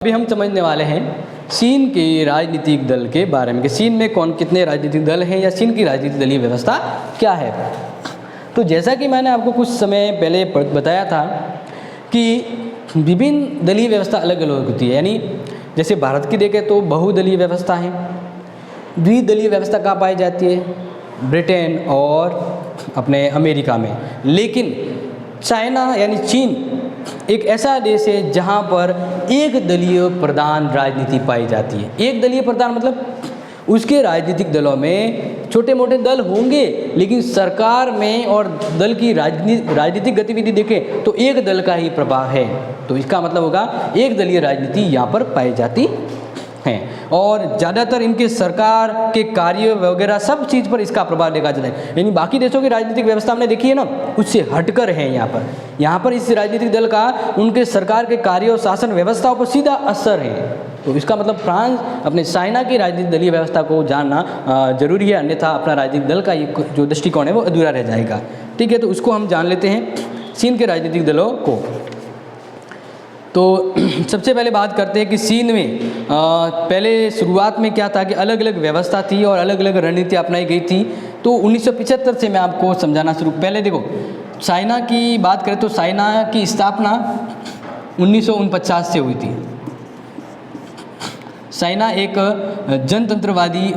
अभी हम समझने वाले हैं चीन के राजनीतिक दल के बारे में कि चीन में कितने राजनीतिक दल हैं या चीन की राजनीतिक दलीय व्यवस्था क्या है। तो जैसा कि मैंने आपको कुछ समय पहले बताया था कि विभिन्न दलीय व्यवस्था अलग अलग होती है, यानी जैसे भारत की देखें तो बहुदलीय व्यवस्था है। द्विदलीय व्यवस्था कहाँ पाई जाती है? ब्रिटेन और अपने अमेरिका में। लेकिन चाइना यानी चीन एक ऐसा देश है जहाँ पर एक दलीय प्रधान राजनीति पाई जाती है। एक दलीय प्रधान मतलब उसके राजनीतिक दलों में छोटे मोटे दल होंगे, लेकिन सरकार में और दल की राजनीतिक गतिविधि देखें तो एक दल का ही प्रभाव है। तो इसका मतलब होगा एक दलीय राजनीति यहाँ पर पाई जाती हैं और ज़्यादातर इनके सरकार के कार्य वगैरह सब चीज़ पर इसका प्रभाव देखा जाता है। यानी बाकी देशों की राजनीतिक व्यवस्था हमने देखी है ना, उससे हटकर है यहाँ पर इस राजनीतिक दल का उनके सरकार के कार्य और शासन व्यवस्थाओं पर सीधा असर है। तो इसका मतलब फ्रांस अपने चाइना की राजनीतिक दलीय व्यवस्था को जानना जरूरी है, अन्यथा अपना राजनीतिक दल का ये जो दृष्टिकोण है वो अधूरा रह जाएगा। ठीक है, तो उसको हम जान लेते हैं चीन के राजनीतिक दलों को। तो सबसे पहले बात करते हैं कि चीन में पहले शुरुआत में क्या था कि अलग अलग व्यवस्था थी और अलग अलग रणनीति अपनाई गई थी। तो 1975 से मैं आपको समझाना पहले देखो चाइना की बात करें तो चाइना की स्थापना 1949 से हुई थी। चाइना एक जनतंत्रवादी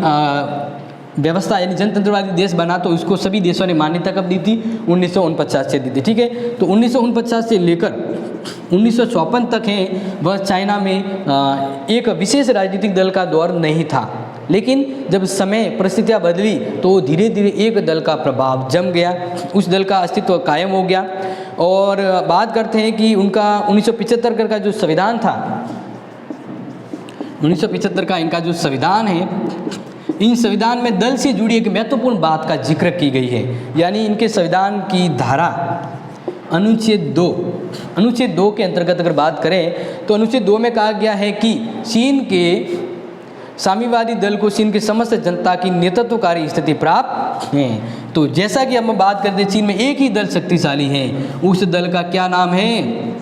व्यवस्था यानी जनतंत्रवादी देश बना, तो उसको सभी देशों ने मान्यता कब दी थी? 1949 से दी थी। ठीक है, तो 1949 से लेकर 1954 तक है वह चाइना में एक विशेष राजनीतिक दल का दौर नहीं था। लेकिन जब समय परिस्थितियाँ बदली तो धीरे धीरे एक दल का प्रभाव जम गया, उस दल का अस्तित्व कायम हो गया। और बात करते हैं कि उनका 1975 का जो संविधान था, 1975 का इनका जो संविधान है, इन संविधान में दल से जुड़ी एक महत्वपूर्ण बात का जिक्र की गई है। यानी इनके संविधान की धारा अनुच्छेद 2 के अंतर्गत अगर बात करें तो अनुच्छेद 2 में कहा गया है कि चीन के साम्यवादी दल को चीन के समस्त जनता की नेतृत्वकारी स्थिति प्राप्त है। तो जैसा कि हम बात करते हैं चीन में एक ही दल शक्तिशाली है, उस दल का क्या नाम है?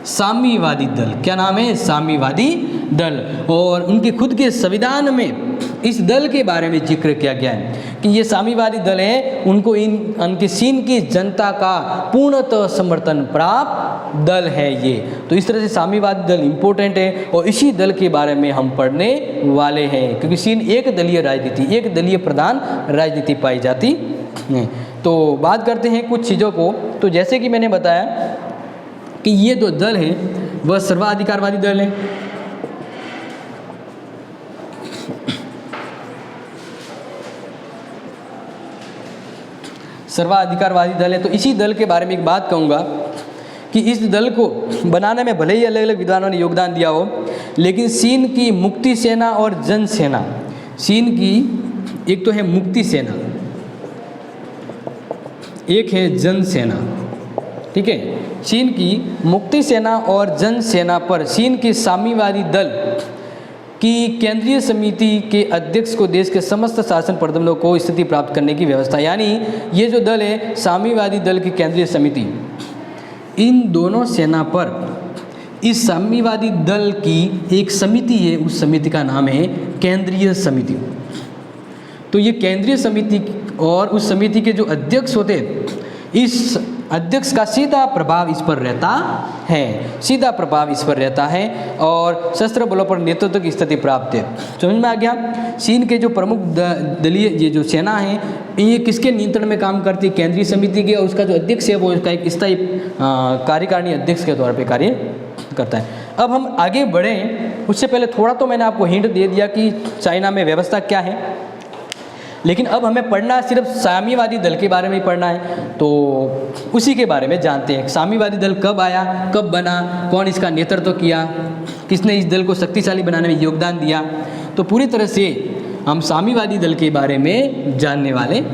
साम्यवादी दल। क्या नाम है? साम्यवादी दल। और उनके खुद के संविधान में इस दल के बारे में जिक्र किया गया है कि ये साम्यवादी दल है, उनको उनके चीन की जनता का पूर्णतः समर्थन प्राप्त दल है ये। तो इस तरह से साम्यवादी दल इम्पोर्टेंट है और इसी दल के बारे में हम पढ़ने वाले हैं, क्योंकि चीन एक दलीय राजनीति, एक दलीय प्रधान राजनीति पाई जाती है। तो बात करते हैं कुछ चीज़ों को। तो जैसे कि मैंने बताया कि ये जो दल है वह सर्वाधिकारवादी दल है। सर्वाधिकारवादी दल है। तो इसी दल के बारे में एक बात कहूँगा कि इस दल को बनाने में भले ही अलग अलग विद्वानों ने योगदान दिया हो, लेकिन चीन की मुक्ति सेना और जन सेना, चीन की एक तो है मुक्ति सेना, एक है जन सेना। ठीक है, चीन की मुक्ति सेना और जन सेना पर चीन के साम्यवादी दल की केंद्रीय समिति के अध्यक्ष को देश के समस्त शासन प्रबंधों को स्थिति प्राप्त करने की व्यवस्था। यानी ये जो दल है साम्यवादी दल की केंद्रीय समिति, इन दोनों सेना पर इस साम्यवादी दल की एक समिति है, उस समिति का नाम है केंद्रीय समिति। तो ये केंद्रीय समिति और उस समिति के जो अध्यक्ष होते हैं, इस अध्यक्ष का सीधा प्रभाव इस पर रहता है, और शस्त्र बलों पर नेतृत्व की स्थिति प्राप्त है। समझ में आ गया? चीन के जो प्रमुख दलीय ये जो सेना है ये किसके नियंत्रण में काम करती है? केंद्रीय समिति के, और उसका जो अध्यक्ष है वो इसका एक स्थायी कार्यकारिणी अध्यक्ष के तौर पर कार्य करता है। अब हम आगे बढ़ें उससे पहले थोड़ा तो मैंने आपको हिंट दे दिया कि चाइना में व्यवस्था क्या है, लेकिन अब हमें पढ़ना सिर्फ साम्यवादी दल के बारे में ही पढ़ना है। तो उसी के बारे में जानते हैं। साम्यवादी दल कब आया, कब बना, कौन इसका नेतृत्व किया, किसने इस दल को शक्तिशाली बनाने में योगदान दिया। तो पूरी तरह से हम साम्यवादी दल के बारे में जानने वाले हैं।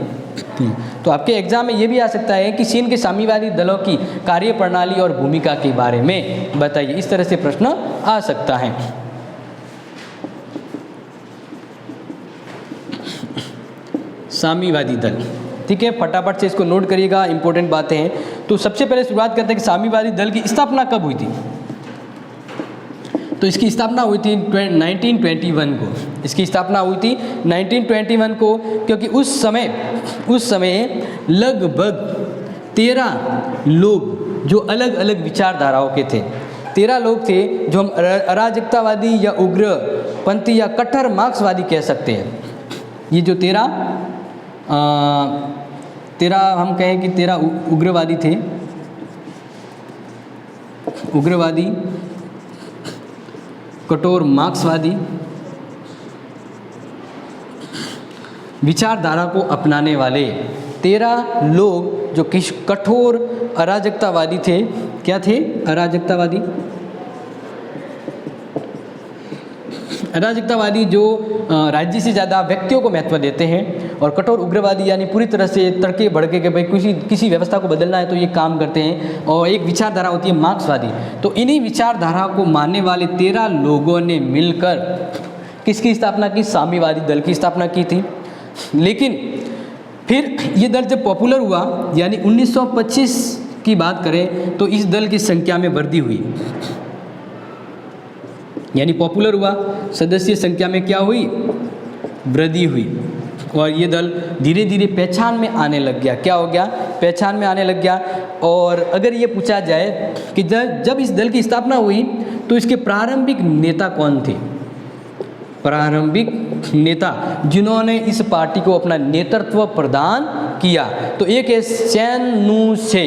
तो आपके एग्जाम में ये भी आ सकता है कि चीन के साम्यवादी दलों की कार्य प्रणाली और भूमिका के बारे में बताइए, इस तरह से प्रश्न आ सकता है। साम्यवादी दल, ठीक है, फटाफट से इसको नोट करिएगा, इंपॉर्टेंट बातें हैं। तो सबसे पहले शुरुआत करते हैं कि साम्यवादी दल की स्थापना कब हुई थी। तो इसकी स्थापना हुई थी 1921 को। इसकी स्थापना हुई थी 1921 को, क्योंकि उस समय लगभग 13 लोग जो अलग अलग विचारधाराओं के थे, 13 लोग थे जो हम अराजकतावादी या उग्रपंथी या कट्टर मार्क्सवादी कह सकते हैं। ये जो 13 हम कहें कि 13 उग्रवादी थे, उग्रवादी, कठोर मार्क्सवादी विचारधारा को अपनाने वाले 13 लोग जो किस कठोर अराजकतावादी थे। क्या थे? अराजकतावादी। अराजकतावादी जो राज्य से ज़्यादा व्यक्तियों को महत्व देते हैं, और कठोर उग्रवादी यानी पूरी तरह से तड़के भड़के के भाई किसी व्यवस्था को बदलना है तो ये काम करते हैं। और एक विचारधारा होती है मार्क्सवादी। तो इन्हीं विचारधारा को मानने वाले 13 लोगों ने मिलकर किसकी स्थापना की? साम्यवादी दल की स्थापना की थी। लेकिन फिर ये दल जब पॉपुलर हुआ, यानी 1925 की बात करें तो इस दल की संख्या में वृद्धि हुई, यानी पॉपुलर हुआ, सदस्य संख्या में क्या हुई? वृद्धि हुई, और ये दल धीरे धीरे पहचान में आने लग गया। क्या हो गया? पहचान में आने लग गया। और अगर ये पूछा जाए कि जब इस दल की स्थापना हुई तो इसके प्रारंभिक नेता कौन थे? प्रारंभिक नेता जिन्होंने इस पार्टी को अपना नेतृत्व प्रदान किया, तो एक है सेन नू से।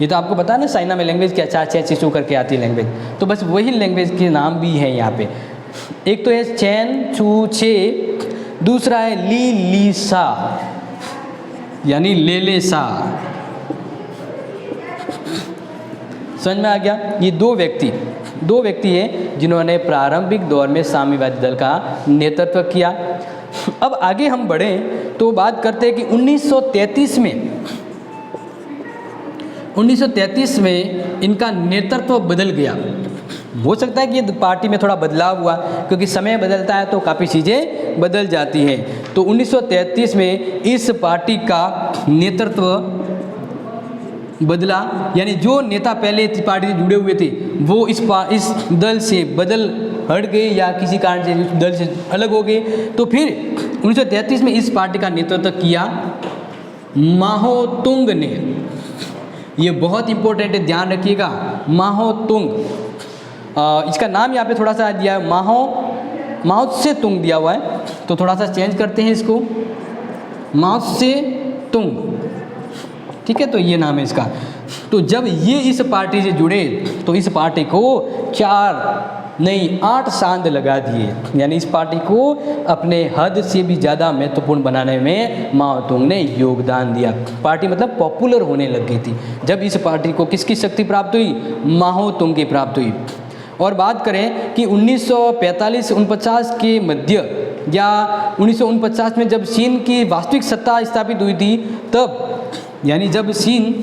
ये तो आपको पता है ना, चाइना में लैंग्वेज क्या 4 चीज़ों करके आती है लैंग्वेज, तो बस वही लैंग्वेज के नाम भी है यहाँ पे। एक तो है चैन चू छे, दूसरा है ली सा यानी ले सा। समझ में आ गया? ये दो व्यक्ति हैं जिन्होंने प्रारंभिक दौर में साम्यवादी दल का नेतृत्व किया। अब आगे हम बढ़ें तो बात करते हैं कि 1933 में इनका नेतृत्व बदल गया। हो सकता है कि ये पार्टी में थोड़ा बदलाव हुआ, क्योंकि समय बदलता है तो काफ़ी चीज़ें बदल जाती हैं। तो 1933 में इस पार्टी का नेतृत्व बदला, यानी जो नेता पहले इस पार्टी से जुड़े हुए थे वो इस दल से हट गए या किसी कारण से इस दल से अलग हो गए। तो फिर 1933 में इस पार्टी का नेतृत्व किया माओ तुंग ने। ये बहुत इंपॉर्टेंट है, ध्यान रखिएगा, माओ तुंग। इसका नाम यहाँ पे थोड़ा सा दिया है, माओ से तुंग दिया हुआ है, तो थोड़ा सा चेंज करते हैं इसको, माओ से तुंग। ठीक है, तो ये नाम है इसका। तो जब ये इस पार्टी से जुड़े तो इस पार्टी को 8 सांध लगा दिए, यानी इस पार्टी को अपने हद से भी ज़्यादा महत्वपूर्ण बनाने में माओ तुंग ने योगदान दिया। पार्टी मतलब पॉपुलर होने लग गई थी जब इस पार्टी को किसकी शक्ति प्राप्त हुई? माओ तुंग की प्राप्त हुई। और बात करें कि 1945-49 के मध्य या 1949 में जब चीन की वास्तविक सत्ता स्थापित हुई थी, तब यानी जब चीन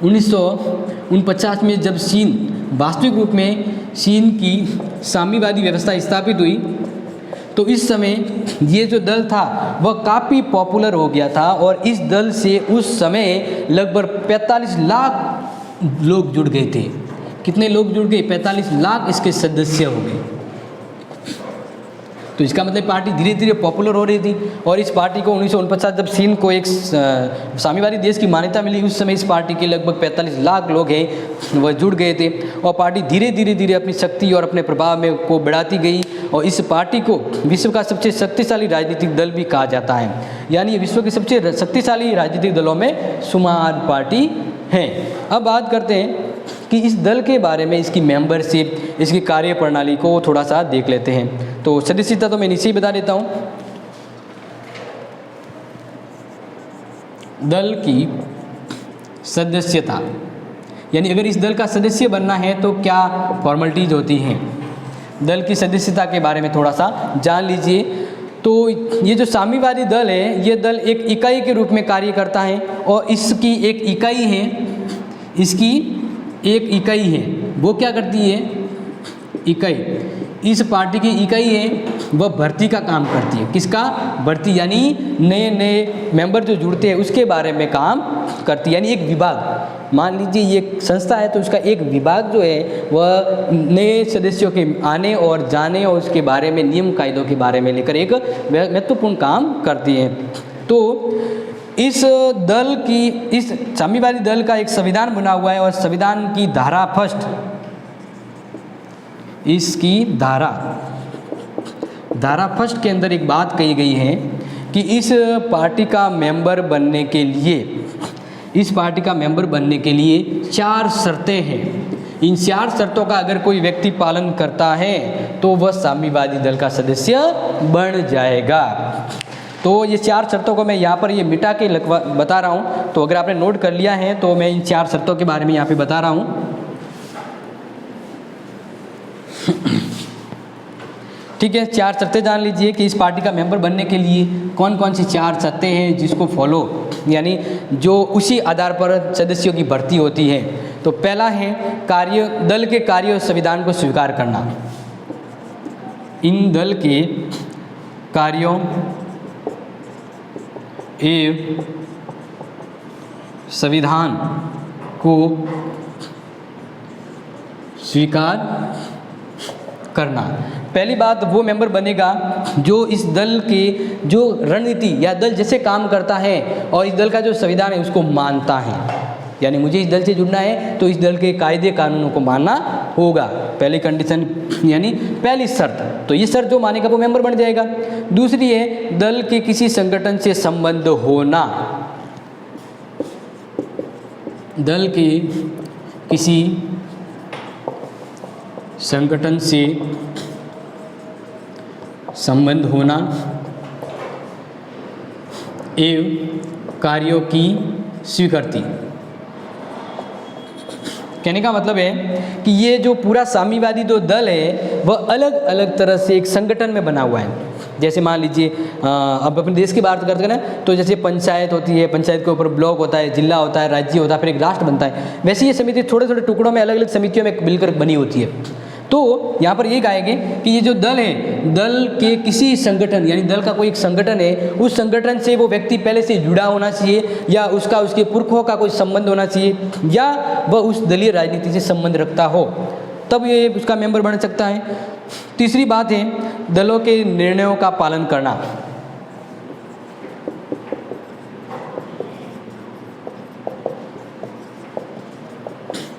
1949 में जब चीन वास्तविक रूप में चीन की साम्यवादी व्यवस्था स्थापित हुई, तो इस समय ये जो दल था वह काफ़ी पॉपुलर हो गया था, और इस दल से उस समय लगभग 45 लाख लोग जुड़ गए थे। कितने लोग जुड़ गए? 45 लाख इसके सदस्य हो गए। तो इसका मतलब पार्टी धीरे धीरे पॉपुलर हो रही थी, और इस पार्टी को 1949 जब चीन को एक साम्यवादी देश की मान्यता मिली, उस समय इस पार्टी के लगभग 45 लाख लोग हैं वह जुड़ गए थे, और पार्टी धीरे धीरे अपनी शक्ति और अपने प्रभाव में को बढ़ाती गई, और इस पार्टी को विश्व का सबसे शक्तिशाली राजनीतिक दल भी कहा जाता है। यानी ये विश्व के सबसे शक्तिशाली राजनीतिक दलों में शुमार पार्टी है। अब बात करते हैं कि इस दल के बारे में, इसकी मेंबरशिप, इसकी कार्यप्रणाली को थोड़ा सा देख लेते हैं। तो सदस्यता तो मैं नीचे ही बता देता हूँ। दल की सदस्यता, यानी अगर इस दल का सदस्य बनना है तो क्या फॉर्मेलिटीज होती हैं। दल की सदस्यता के बारे में थोड़ा सा जान लीजिए। तो ये जो साम्यवादी दल है, ये दल एक इकाई के रूप में कार्य करता है, और इसकी एक इकाई है, इसकी एक इकाई है, वो क्या करती है? इकाई, इस पार्टी की इकाई है वह भर्ती का काम करती है। किसका? भर्ती, यानी नए मेंबर जो जुड़ते हैं उसके बारे में काम करती है, यानी एक विभाग। मान लीजिए ये एक संस्था है तो उसका एक विभाग जो है वह नए सदस्यों के आने और जाने और उसके बारे में नियम कायदों के बारे में लेकर एक महत्वपूर्ण काम करती है। तो इस साम्यवादी दल का एक संविधान बना हुआ है और संविधान की धारा फर्स्ट, इसकी धारा फर्स्ट के अंदर एक बात कही गई है कि इस पार्टी का मेंबर बनने के लिए 4 शर्तें हैं। इन 4 शर्तों का अगर कोई व्यक्ति पालन करता है तो वह साम्यवादी दल का सदस्य बन जाएगा। तो ये 4 शर्तों को मैं यहाँ पर ये मिटा के बता रहा हूँ, तो अगर आपने नोट कर लिया है तो मैं इन 4 शर्तों के बारे में यहाँ पे बता रहा हूँ। ठीक है, 4 शर्तें जान लीजिए कि इस पार्टी का मेंबर बनने के लिए कौन कौन सी 4 शर्तें हैं जिसको फॉलो, यानी जो उसी आधार पर सदस्यों की भर्ती होती है। तो पहला है दल के कार्य और संविधान को स्वीकार करना। इन दल के कार्यों एवं संविधान को स्वीकार करना। पहली बात, वो मेंबर बनेगा जो इस दल के जो रणनीति या दल जैसे काम करता है और इस दल का जो संविधान है उसको मानता है। यानी मुझे इस दल से जुड़ना है तो इस दल के कायदे कानूनों को मानना होगा, पहली कंडीशन यानी पहली शर्त। तो ये शर्त जो मानेगा वो मेंबर बन जाएगा। दूसरी है दल के किसी संगठन से संबंध होना। दल के किसी संगठन से संबंध होना एवं कार्यों की स्वीकृति। कहने का मतलब है कि ये जो पूरा साम्यवादी जो दल है वह अलग अलग तरह से एक संगठन में बना हुआ है। जैसे मान लीजिए अब अपने देश की बात करते हैं ना, तो जैसे पंचायत होती है, पंचायत के ऊपर ब्लॉक होता है, जिला होता है, राज्य होता है, फिर एक राष्ट्र बनता है। वैसे ये समिति छोटे छोटे टुकड़ों में अलग अलग समितियों में मिलकर बनी होती है। तो यहाँ पर ये कहेंगे कि ये जो दल है, दल के किसी संगठन यानी दल का कोई एक संगठन है, उस संगठन से वो व्यक्ति पहले से जुड़ा होना चाहिए या उसके पुरखों का कोई संबंध होना चाहिए या वह उस दलीय राजनीति से संबंध रखता हो, तब ये उसका मेंबर बन सकता है। तीसरी बात है दलों के निर्णयों का पालन करना।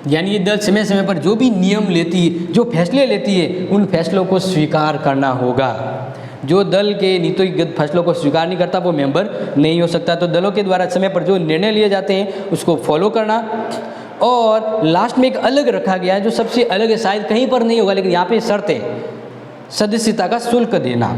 यानी ये दल समय समय पर जो भी नियम लेती है, जो फैसले लेती है, उन फैसलों को स्वीकार करना होगा। जो दल के नीतिगत फैसलों को स्वीकार नहीं करता वो मेंबर नहीं हो सकता। तो दलों के द्वारा समय पर जो निर्णय लिए जाते हैं उसको फॉलो करना। और लास्ट में एक अलग रखा गया है जो सबसे अलग है, शायद कहीं पर नहीं होगा लेकिन यहाँ पे शर्त है, सदस्यता का शुल्क देना।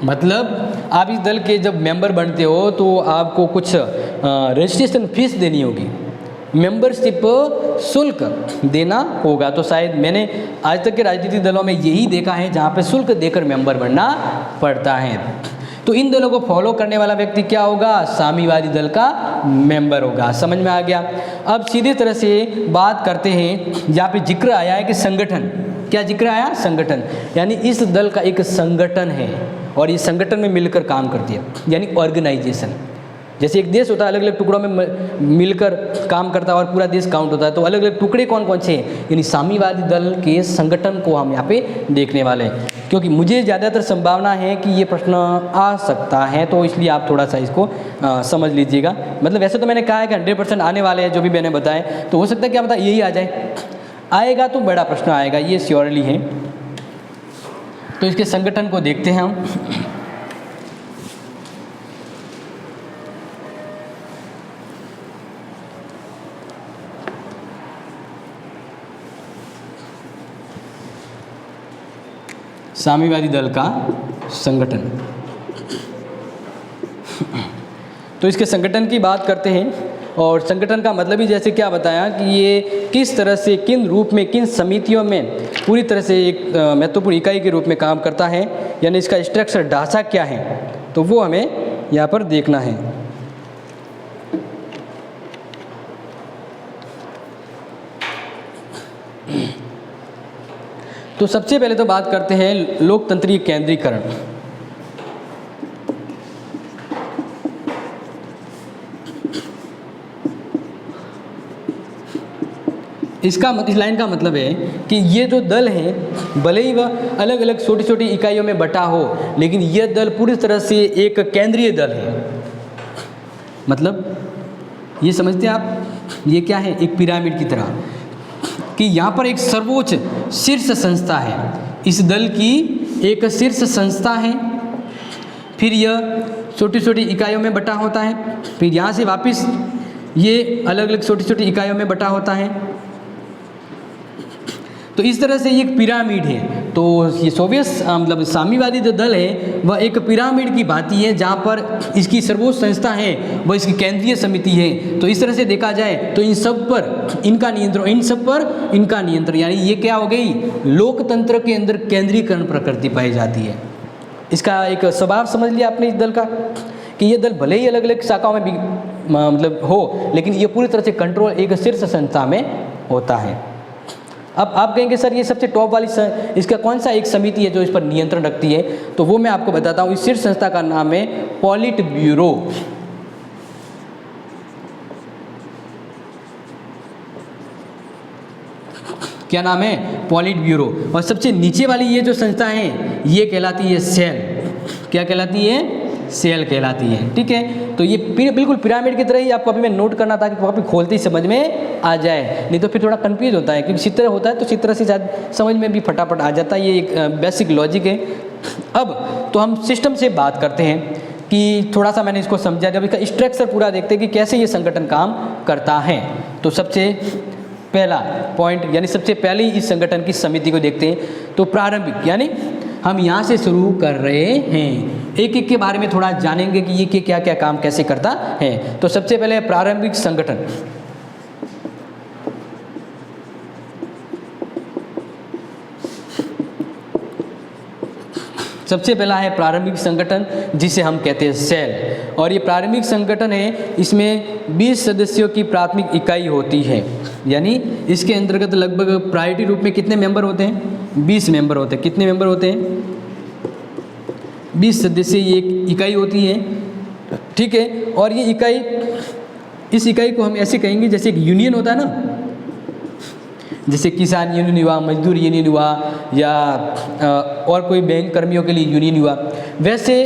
मतलब आप इस दल के जब मेंबर बनते हो तो आपको कुछ रजिस्ट्रेशन फीस देनी होगी, मेंबरशिप शुल्क देना होगा। तो शायद मैंने आज तक के राजनीतिक दलों में यही देखा है जहाँ पे शुल्क देकर मेंबर बनना पड़ता है। तो इन दलों को फॉलो करने वाला व्यक्ति क्या होगा? साम्यवादी दल का मेंबर होगा। समझ में आ गया। अब सीधे तरह से बात करते हैं, यहाँ पे जिक्र आया है कि संगठन, क्या जिक्र आया? संगठन। यानी इस दल का एक संगठन है और ये संगठन में मिलकर काम करती है, यानी ऑर्गेनाइजेशन। जैसे एक देश होता है अलग अलग टुकड़ों में मिलकर काम करता है और पूरा देश काउंट होता है, तो अलग अलग टुकड़े कौन कौन से हैं? यानी साम्यवादी दल के संगठन को हम यहाँ पे देखने वाले हैं, क्योंकि मुझे ज़्यादातर संभावना है कि ये प्रश्न आ सकता है, तो इसलिए आप थोड़ा सा इसको समझ लीजिएगा। मतलब वैसे तो मैंने कहा है कि 100% आने वाले हैं जो भी मैंने बताए, तो हो सकता है क्या पता यही आ जाए। आएगा तो बड़ा प्रश्न आएगा, ये श्योरली है। तो इसके संगठन को देखते हैं हम। साम्यवादी दल का संगठन। तो इसके संगठन की बात करते हैं, और संगठन का मतलब ही जैसे क्या बताया कि ये किस तरह से, किन रूप में, किन समितियों में पूरी तरह से एक महत्वपूर्ण इकाई के रूप में काम करता है, यानी इसका स्ट्रक्चर, ढांचा क्या है, तो वो हमें यहाँ पर देखना है। तो सबसे पहले तो बात करते हैं लोकतंत्रीय केंद्रीकरण। इस लाइन का मतलब है कि ये जो दल है, भले ही वह अलग अलग छोटी छोटी इकाइयों में बटा हो, लेकिन यह दल पूरी तरह से एक केंद्रीय दल है। मतलब ये समझते हैं आप, ये क्या है, एक पिरामिड की तरह, कि यहाँ पर एक सर्वोच्च शीर्ष संस्था है, इस दल की एक शीर्ष संस्था है, फिर यह छोटी छोटी इकाइयों में बटा होता है, फिर यहाँ से वापस ये अलग अलग छोटी छोटी इकाइयों में बटा होता है। तो इस तरह से ये एक पिरामिड है। तो ये सोवियत मतलब साम्यवादी जो दल है वह एक पिरामिड की भांति है, जहाँ पर इसकी सर्वोच्च संस्था है, वह इसकी केंद्रीय समिति है। तो इस तरह से देखा जाए तो इन सब पर इनका नियंत्रण, इन सब पर इनका नियंत्रण, यानी ये क्या हो गई, लोकतंत्र के अंदर केंद्रीकरण प्रकृति पाई जाती है। इसका एक स्वभाव समझ लिया आपने इस दल का, कि ये दल भले ही अलग अलग शाखाओं में भी मतलब हो, लेकिन ये पूरी तरह से कंट्रोल एक शीर्ष संस्था में होता है। अब आप कहेंगे सर ये सबसे टॉप वाली इसका कौन सा एक समिति है जो इस पर नियंत्रण रखती है, तो वो मैं आपको बताता हूँ। इस शीर्ष संस्था का नाम है पॉलिट ब्यूरो। क्या नाम है, पॉलिट ब्यूरो। और सबसे नीचे वाली ये जो संस्था है ये कहलाती है सेल। क्या कहलाती है, सेल कहलाती है। ठीक है, तो ये बिल्कुल पिरामिड की तरह ही आपको अभी मैं नोट करना था कि कॉपी खोलते ही समझ में आ जाए, नहीं तो फिर थोड़ा कंफ्यूज होता है, क्योंकि चित्र होता है तो चित्र से शायद समझ में भी फटाफट आ जाता है। ये एक बेसिक लॉजिक है। अब तो हम सिस्टम से बात करते हैं कि थोड़ा सा मैंने इसको समझा, जब इसका स्ट्रक्चर पूरा देखते हैं कि कैसे ये संगठन काम करता है। तो सबसे पहला पॉइंट, यानी सबसे पहले इस संगठन की समिति को देखते हैं। तो प्रारंभिक, यानी हम यहाँ से शुरू कर रहे हैं, एक एक के बारे में थोड़ा जानेंगे कि ये क्या क्या काम कैसे करता है। तो सबसे पहले प्रारंभिक संगठन। सबसे पहला है प्रारंभिक संगठन, जिसे हम कहते हैं सेल। और ये प्रारंभिक संगठन है, इसमें 20 सदस्यों की प्राथमिक इकाई होती है, यानी इसके अंतर्गत लगभग प्रायोरिटी रूप में कितने मेंबर होते हैं, 20 मेंबर होते हैं। कितने मेंबर होते हैं, 20 सदस्य ये एक इकाई होती है। ठीक है, और ये इकाई, इस इकाई को हम ऐसे कहेंगे जैसे एक यूनियन होता है ना, जैसे किसान यूनियन हुआ, मजदूर यूनियन हुआ, या और कोई बैंक कर्मियों के लिए यूनियन हुआ, वैसे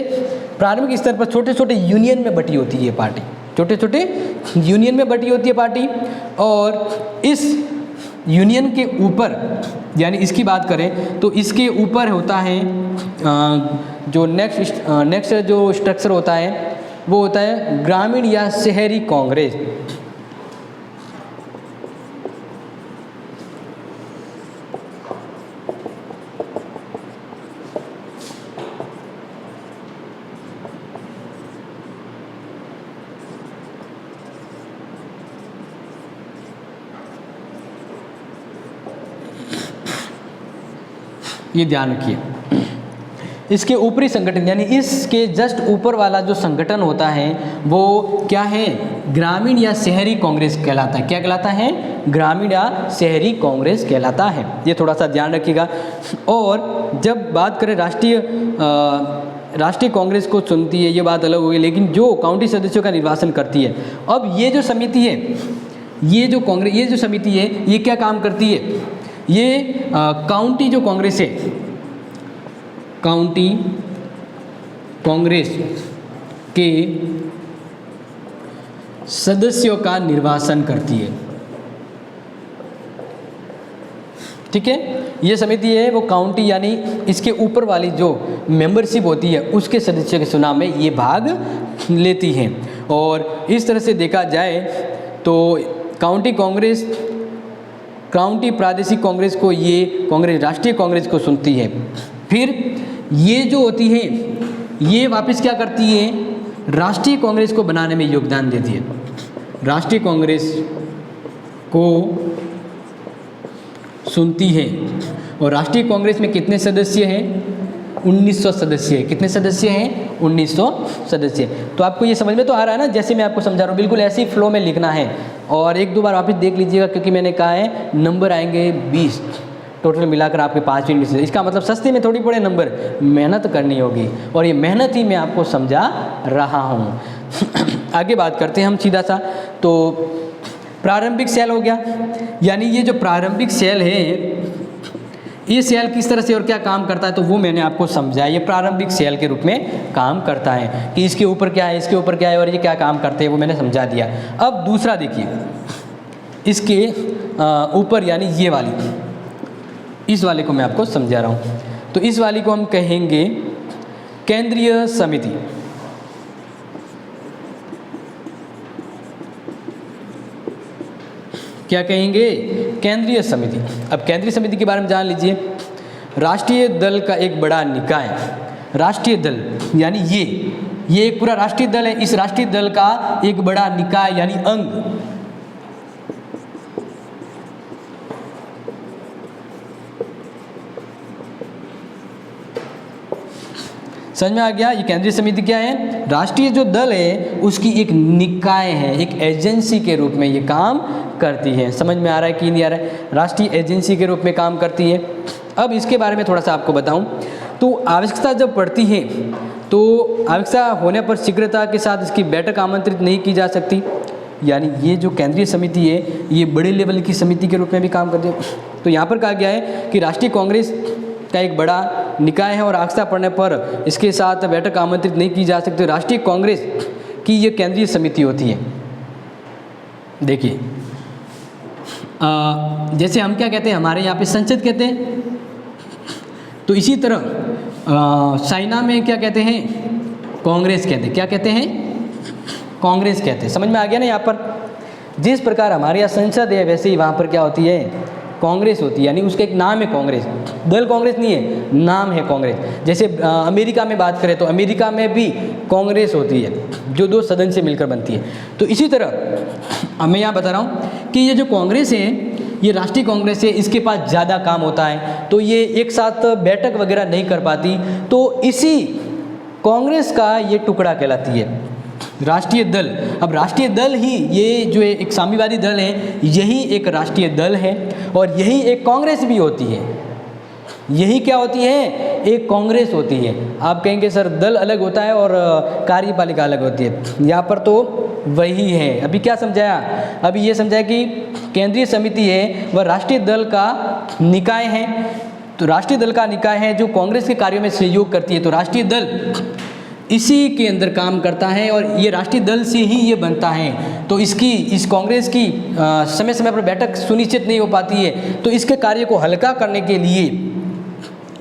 प्रारंभिक स्तर पर छोटे छोटे यूनियन में बटी होती है पार्टी, छोटे छोटे यूनियन में बटी होती है पार्टी। और इस यूनियन के ऊपर, यानी इसकी बात करें तो इसके ऊपर होता है जो नेक्स्ट जो स्ट्रक्चर होता है वो होता है ग्रामीण या शहरी कांग्रेस। ये ध्यान रखिए, इसके ऊपरी संगठन, यानी इसके जस्ट ऊपर वाला जो संगठन होता है वो क्या है, ग्रामीण या शहरी कांग्रेस कहलाता है। क्या कहलाता है, ग्रामीण या शहरी कांग्रेस कहलाता है। ये थोड़ा सा ध्यान रखिएगा। और जब बात करें राष्ट्रीय कांग्रेस को चुनती है, ये बात अलग होगी, लेकिन जो काउंटी सदस्यों का निर्वाचन करती है। अब ये जो समिति है, ये जो समिति है, ये क्या काम करती है, ये काउंटी जो कांग्रेस है, काउंटी कांग्रेस के सदस्यों का निर्वाचन करती है। ठीक है, ये समिति है वो काउंटी, यानी इसके ऊपर वाली जो मेंबरशिप होती है उसके सदस्यों के चुनाव में ये भाग लेती है। और इस तरह से देखा जाए तो काउंटी प्रादेशिक कांग्रेस को ये कांग्रेस राष्ट्रीय कांग्रेस को सुनती है। फिर ये जो होती है ये वापस क्या करती है, राष्ट्रीय कांग्रेस को बनाने में योगदान देती है। राष्ट्रीय कांग्रेस को सुनती है। और राष्ट्रीय कांग्रेस में कितने सदस्य हैं, 1900 सदस्य है। कितने सदस्य हैं, 1900 सदस्य। तो आपको ये समझ में तो आ रहा है ना, जैसे मैं आपको समझा रहा हूँ, बिल्कुल ऐसे ही फ्लो में लिखना है। और एक दो बार वापस देख लीजिएगा, क्योंकि मैंने कहा है नंबर आएंगे 20 टोटल मिलाकर आपके 5 मिनट से। इसका मतलब सस्ते में थोड़ी बड़े नंबर, मेहनत करनी होगी, और ये मेहनत ही मैं आपको समझा रहा हूँ। आगे बात करते हैं हम सीधा सा। तो प्रारंभिक सेल हो गया, यानी ये जो प्रारंभिक सेल है, ये सेल किस तरह से और क्या काम करता है, तो वो मैंने आपको समझाया। ये प्रारंभिक सेल के रूप में काम करता है कि इसके ऊपर क्या है, इसके ऊपर क्या है और ये क्या काम करते हैं, वो मैंने समझा दिया। अब दूसरा देखिए, इसके ऊपर यानी ये वाली, इस वाले को मैं आपको समझा रहा हूँ। तो इस वाली को हम कहेंगे केंद्रीय समिति। क्या कहेंगे? केंद्रीय समिति। अब केंद्रीय समिति के बारे में जान लीजिए। राष्ट्रीय दल का एक बड़ा निकाय, राष्ट्रीय दल यानी ये एक पूरा राष्ट्रीय दल है। इस राष्ट्रीय दल का एक बड़ा निकाय यानी अंग, समझ में आ गया? ये केंद्रीय समिति क्या है? राष्ट्रीय जो दल है उसकी एक निकाय है, एक एजेंसी के रूप में ये काम करती है। समझ में आ रहा है कि नहीं आ रहा है? राष्ट्रीय एजेंसी के रूप में काम करती है। अब इसके बारे में थोड़ा सा आपको बताऊं तो आवश्यकता जब पड़ती है तो आवश्यकता होने पर शीघ्रता के साथ इसकी बैठक आमंत्रित नहीं की जा सकती। यानी ये जो केंद्रीय समिति है ये बड़े लेवल की समिति के रूप में भी काम करती है। तो यहाँ पर कहा गया है कि राष्ट्रीय कांग्रेस का एक बड़ा निकाय है और आवश्यकता पड़ने पर इसके साथ बैठक आमंत्रित नहीं की जा सकती। राष्ट्रीय कांग्रेस की ये केंद्रीय समिति होती है। देखिए जैसे हम क्या कहते हैं, हमारे यहाँ पे संसद कहते हैं, तो इसी तरह चाइना में क्या कहते हैं? कांग्रेस कहते हैं। क्या कहते हैं? कांग्रेस कहते हैं। समझ में आ गया ना? यहाँ पर जिस प्रकार हमारे यहाँ संसद है वैसे ही वहाँ पर क्या होती है? कांग्रेस होती है। यानी उसका एक नाम है कांग्रेस, दल कांग्रेस नहीं है, नाम है कांग्रेस। जैसे अमेरिका में बात करें तो अमेरिका में भी कांग्रेस होती है जो 2 सदन से मिलकर बनती है। तो इसी तरह मैं यहाँ बता रहा हूँ कि ये जो कांग्रेस है, ये राष्ट्रीय कांग्रेस है, इसके पास ज़्यादा काम होता है तो ये एक साथ बैठक वगैरह नहीं कर पाती। तो इसी कांग्रेस का ये टुकड़ा कहलाती है राष्ट्रीय दल। अब राष्ट्रीय दल ही, ये जो एक साम्यवादी दल है, यही एक राष्ट्रीय दल है और यही एक कांग्रेस भी होती है। यही क्या होती है? एक कांग्रेस होती है। आप कहेंगे सर दल अलग होता है और कार्यपालिका अलग होती है, यहाँ पर तो वही है। अभी क्या समझाया? अभी ये समझाया कि केंद्रीय समिति है वह राष्ट्रीय दल का निकाय है। तो राष्ट्रीय दल का निकाय है जो कांग्रेस के कार्यों में सहयोग करती है। तो राष्ट्रीय दल इसी के अंदर काम करता है और ये राष्ट्रीय दल से ही ये बनता है। तो इस कांग्रेस की समय समय पर बैठक सुनिश्चित नहीं हो पाती है, तो इसके कार्य को हल्का करने के लिए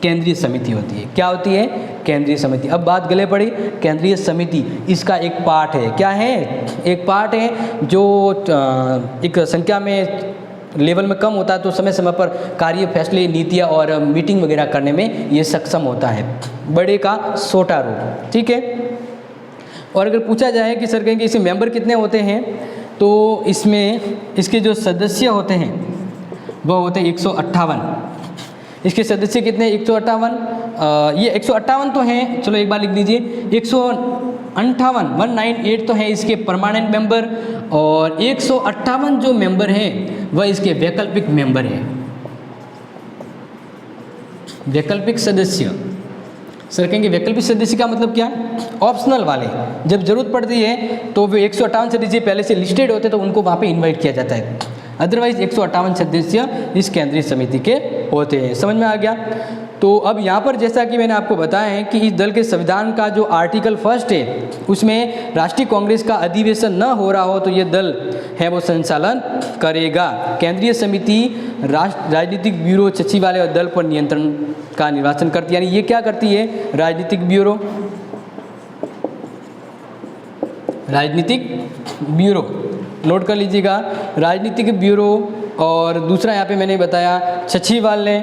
केंद्रीय समिति होती है। क्या होती है? केंद्रीय समिति। अब बात गले पड़ी, केंद्रीय समिति इसका एक पार्ट है। क्या है? एक पार्ट है जो एक संख्या में लेवल में कम होता है, तो समय समय पर कार्य, फैसले, नीतियाँ और मीटिंग वगैरह करने में ये सक्षम होता है। बड़े का छोटा रूप, ठीक है। और अगर पूछा जाए कि सर कहेंगे इसमें मेंबर कितने होते हैं, तो इसमें इसके जो सदस्य होते हैं वो होते हैं 158। इसके सदस्य कितने? 158। ये 158 तो हैं, चलो एक बार लिख दीजिए, 198 तो हैं इसके परमानेंट मेंबर और 158 जो मेंबर हैं वह इसके वैकल्पिक मेंबर हैं, वैकल्पिक सदस्य। सर कहेंगे वैकल्पिक सदस्य का मतलब क्या? ऑप्शनल वाले, जब जरूरत पड़ती है तो वे 158 सदस्य पहले से लिस्टेड होते तो उनको वहाँ पे इनवाइट किया जाता है। अदरवाइज 158 सदस्य इस केंद्रीय समिति के होते हैं। समझ में आ गया? तो अब यहाँ पर जैसा कि मैंने आपको बताया है कि इस दल के संविधान का जो आर्टिकल 1 है उसमें राष्ट्रीय कांग्रेस का अधिवेशन न हो रहा हो तो ये दल है वो संचालन करेगा। केंद्रीय समिति राजनीतिक ब्यूरो सचिवालय और दल पर नियंत्रण का निर्वाचन करती है। यानी ये क्या करती है? राजनीतिक ब्यूरो, राजनीतिक ब्यूरो नोट कर लीजिएगा, राजनीतिक ब्यूरो। और दूसरा यहाँ पे मैंने बताया सचिवालय,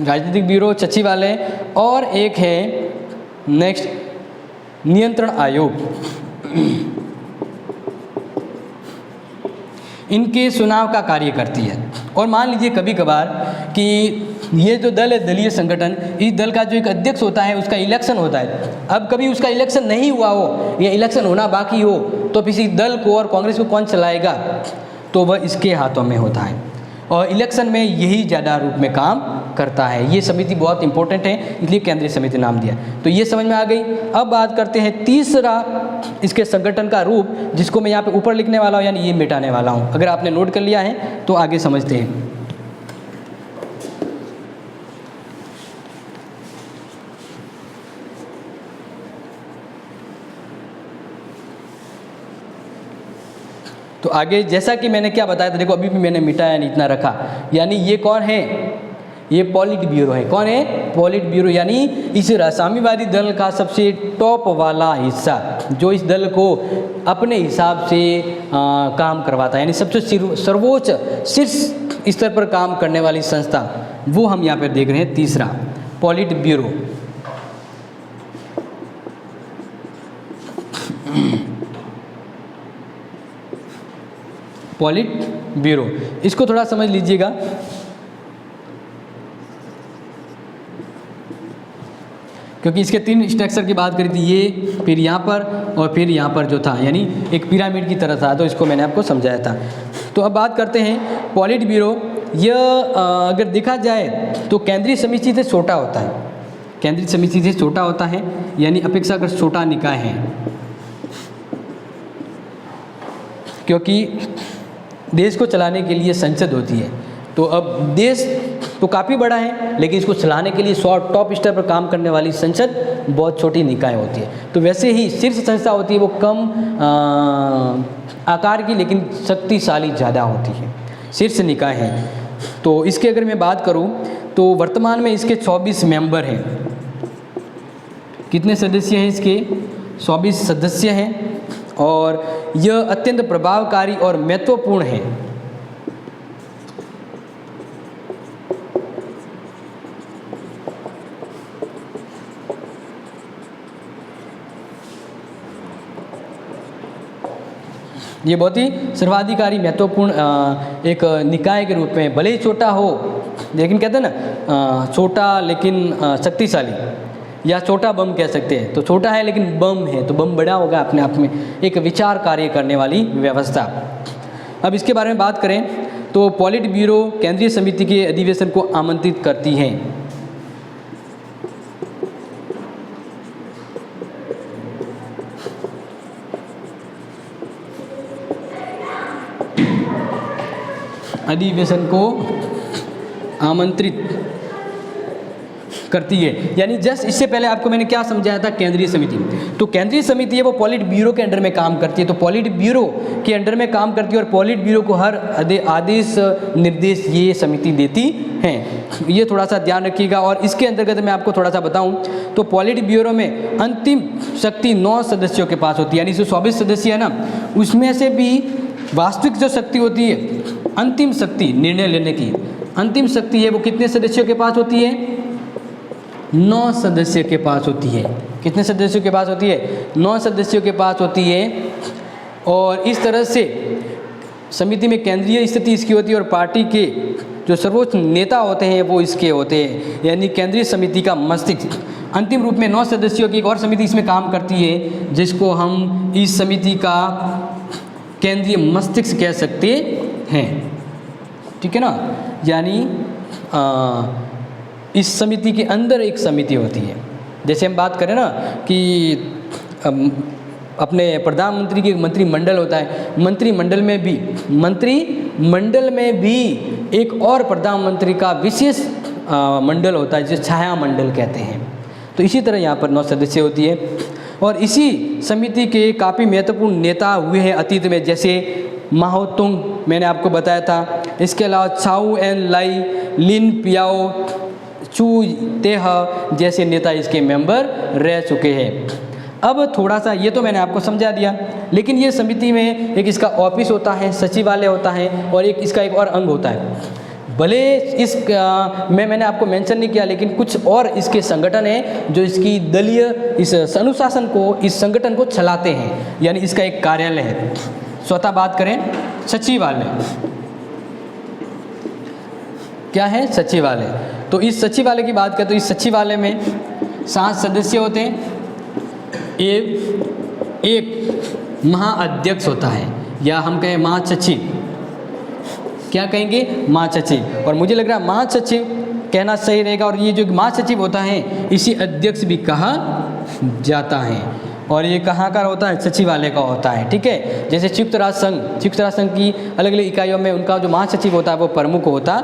राजनीतिक ब्यूरो, सचिवालय, और एक है नेक्स्ट नियंत्रण आयोग। इनके चुनाव का कार्य करती है। और मान लीजिए कभी कभार कि ये जो दल है, दलीय संगठन, इस दल का जो एक अध्यक्ष होता है उसका इलेक्शन होता है। अब कभी उसका इलेक्शन नहीं हुआ हो या इलेक्शन होना बाकी हो तो किसी दल को और कांग्रेस को कौन चलाएगा? तो वह इसके हाथों में होता है और इलेक्शन में यही ज़्यादा रूप में काम करता है। ये समिति बहुत इंपॉर्टेंट है, इसलिए केंद्रीय समिति नाम दिया। तो ये समझ में आ गई। अब बात करते हैं तीसरा इसके संगठन का रूप, जिसको मैं यहाँ पे ऊपर लिखने वाला हूँ, यानी ये मिटाने वाला हूँ। अगर आपने नोट कर लिया है तो आगे समझते हैं। तो आगे जैसा कि मैंने क्या बताया था, देखो अभी भी मैंने मिटाया नहीं, इतना रखा। यानी ये कौन है, ये पॉलिट ब्यूरो है। कौन है, पॉलिट ब्यूरो, यानी इस साम्यवादी दल का सबसे टॉप वाला हिस्सा, जो इस दल को अपने हिसाब से काम करवाता है, यानी सबसे सर्वोच्च शीर्ष स्तर पर काम करने वाली संस्था, वो हम यहाँ पर देख रहे हैं। तीसरा, पॉलिट ब्यूरो। पॉलिट ब्यूरो, इसको थोड़ा समझ लीजिएगा। क्योंकि इसके 3 स्ट्रक्चर की बात करी थी, ये फिर यहाँ पर और फिर यहाँ पर जो था, यानी एक पिरामिड की तरह था, तो इसको मैंने आपको समझाया था। तो अब बात करते हैं पॉलिट ब्यूरो। यह अगर देखा जाए तो केंद्रीय समिति से छोटा होता है, केंद्रीय समिति से छोटा होता है, यानी अपेक्षाकृत छोटा निकाय है, क्योंकि देश को चलाने के लिए संसद होती है। तो अब देश तो काफ़ी बड़ा है, लेकिन इसको चलाने के लिए टॉप स्तर पर काम करने वाली संसद बहुत छोटी निकाय होती है। तो वैसे ही शीर्ष संस्था होती है वो कम आकार की, लेकिन शक्तिशाली ज़्यादा होती है, शीर्ष निकाय है। तो इसके अगर मैं बात करूं तो वर्तमान में इसके 24 मेंबर हैं। कितने सदस्य हैं इसके, 24 सदस्य हैं, और यह अत्यंत प्रभावकारी और महत्वपूर्ण है। ये बहुत ही सर्वाधिकारी महत्वपूर्ण एक निकाय के रूप में, भले ही छोटा हो, लेकिन कहते हैं ना छोटा लेकिन शक्तिशाली, या छोटा बम कह सकते हैं। तो छोटा है लेकिन बम है, तो बम बड़ा होगा अपने आप में, एक विचार कार्य करने वाली व्यवस्था। अब इसके बारे में बात करें तो पॉलिट ब्यूरो केंद्रीय समिति के अधिवेशन को आमंत्रित करती है। अधिवेशन को आमंत्रित करती है। यानी जस्ट इससे पहले आपको मैंने क्या समझाया था, केंद्रीय समिति। तो केंद्रीय समिति है वो पॉलिट ब्यूरो के अंडर में काम करती है। तो पॉलिट ब्यूरो के अंडर में काम करती है और पॉलिट ब्यूरो को हर आदेश निर्देश ये समिति देती हैं। ये थोड़ा सा ध्यान रखिएगा। और इसके अंतर्गत मैं आपको थोड़ा सा बताऊं तो पॉलिट ब्यूरो में अंतिम शक्ति 9 सदस्यों के पास होती है। यानी जो 24 सदस्य है ना, उसमें से भी वास्तविक जो शक्ति होती है, अंतिम शक्ति निर्णय लेने की अंतिम शक्ति है, वो कितने सदस्यों के पास होती है, 9 सदस्य के पास होती है। कितने सदस्यों के पास होती है, 9 सदस्यों के पास होती है। और इस तरह से समिति में केंद्रीय स्थिति इसकी होती है और पार्टी के जो सर्वोच्च नेता होते हैं वो इसके होते हैं। यानी केंद्रीय समिति का मस्तिष्क। अंतिम रूप में 9 सदस्यों की एक और समिति इसमें काम करती है, जिसको हम इस समिति का केंद्रीय मस्तिष्क कह सकते हैं। ठीक है ना। यानी इस समिति के अंदर एक समिति होती है। जैसे हम बात करें ना कि अपने प्रधानमंत्री की मंत्रिमंडल होता है, मंत्रिमंडल में भी एक और प्रधानमंत्री का विशेष मंडल होता है, जिसे छाया मंडल कहते हैं। तो इसी तरह यहाँ पर 9 सदस्य होती है। और इसी समिति के काफ़ी महत्वपूर्ण नेता हुए हैं अतीत में, जैसे माओ तुंग मैंने आपको बताया था। इसके अलावा चाउ एन लाई, लिन पियाओ, चू तेह जैसे नेता इसके मेंबर रह चुके हैं। अब थोड़ा सा ये तो मैंने आपको समझा दिया, लेकिन ये समिति में एक इसका ऑफिस होता है, सचिवालय होता है, और एक इसका एक और अंग होता है। भले मैंने आपको मेंशन नहीं किया, लेकिन कुछ और इसके संगठन हैं जो इसकी दलीय इस अनुशासन को, इस संगठन को चलाते हैं। यानी इसका एक कार्यालय है। स्वतः बात करें सचिवालय, क्या है, सचिवालय। तो इस सचिवालय की बात करें तो इस सचिवालय में 7 सदस्य होते हैं। एक महाअध्यक्ष होता है, या हम कहें महासचिव। क्या कहेंगे, महासचिव। और मुझे लग रहा है महासचिव कहना सही रहेगा। और ये जो महासचिव होता है, इसी अध्यक्ष भी कहा जाता है। और ये कहाँ का होता है, सचिवालय का होता है, ठीक है। जैसे संयुक्त राष्ट्र संघ की अलग अलग इकाइयों में उनका जो महासचिव होता है वो प्रमुख होता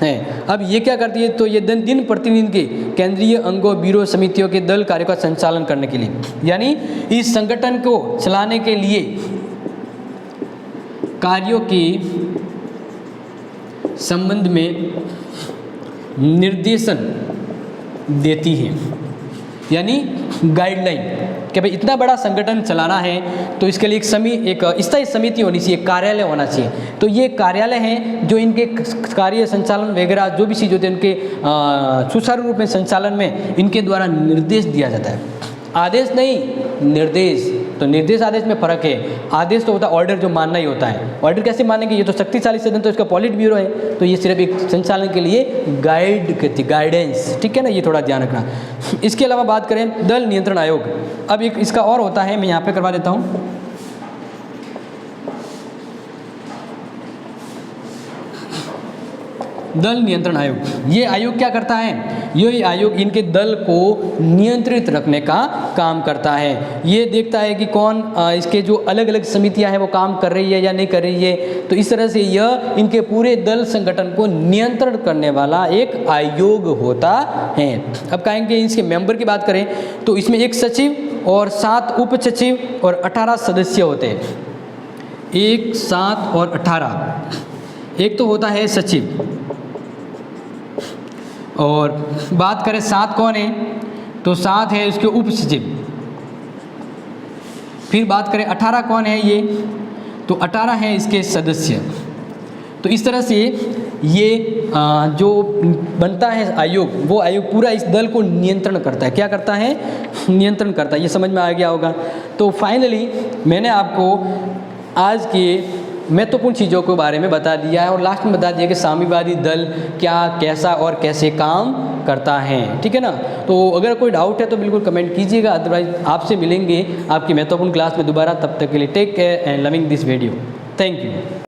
है। अब ये क्या करती है, तो ये दिन प्रतिदिन के केंद्रीय अंगों, ब्यूरो, समितियों के दल कार्यों का संचालन करने के लिए, यानी इस संगठन को चलाने के लिए कार्यों के संबंध में निर्देशन देती है, यानी गाइडलाइन कि भाई इतना बड़ा संगठन चलाना है तो इसके लिए एक स्थायी समिति होनी चाहिए, कार्यालय होना चाहिए। तो ये कार्यालय हैं जो इनके कार्य संचालन वगैरह जो भी चीज़ होती है उनके सुचारू रूप में संचालन में इनके द्वारा निर्देश दिया जाता है। आदेश नहीं, निर्देश। तो निर्देश आदेश में फ़र्क है। आदेश तो होता है ऑर्डर, जो मानना ही होता है। ऑर्डर कैसे मानेंगे, ये तो शक्तिशाली सदन, तो इसका पॉलिट ब्यूरो है, तो ये सिर्फ एक संचालन के लिए गाइड करती, गाइडेंस, ठीक है ना, ये थोड़ा ध्यान रखना। इसके अलावा बात करें दल नियंत्रण आयोग, अब एक इसका और होता है, मैं यहाँ पे करवा देता हूँ। दल नियंत्रण आयोग, ये आयोग क्या करता है, ये आयोग इनके दल को नियंत्रित रखने का काम करता है। ये देखता है कि कौन इसके जो अलग अलग समितियां हैं वो काम कर रही है या नहीं कर रही है। तो इस तरह से यह इनके पूरे दल संगठन को नियंत्रण करने वाला एक आयोग होता है। अब कहेंगे इसके मेंबर की बात करें तो इसमें एक सचिव और 7 उप सचिव और 18 सदस्य होते हैं। 1, 7 और 18। एक तो होता है सचिव, और बात करें 7 कौन है, तो 7 है उसके उप सचिव। फिर बात करें 18 कौन है, ये तो 18 है इसके सदस्य। तो इस तरह से ये जो बनता है आयोग, वो आयोग पूरा इस दल को नियंत्रण करता है। क्या करता है, नियंत्रण करता है। ये समझ में आ गया होगा। तो फाइनली मैंने आपको आज के महत्वपूर्ण चीज़ों के बारे में बता दिया है और लास्ट में बता दिया कि साम्यवादी दल क्या, कैसा और कैसे काम करता है, ठीक है ना। तो अगर कोई डाउट है तो बिल्कुल कमेंट कीजिएगा, अदरवाइज आपसे मिलेंगे आपकी महत्वपूर्ण क्लास में दोबारा। तब तक के लिए take care and loving this video. Thank you.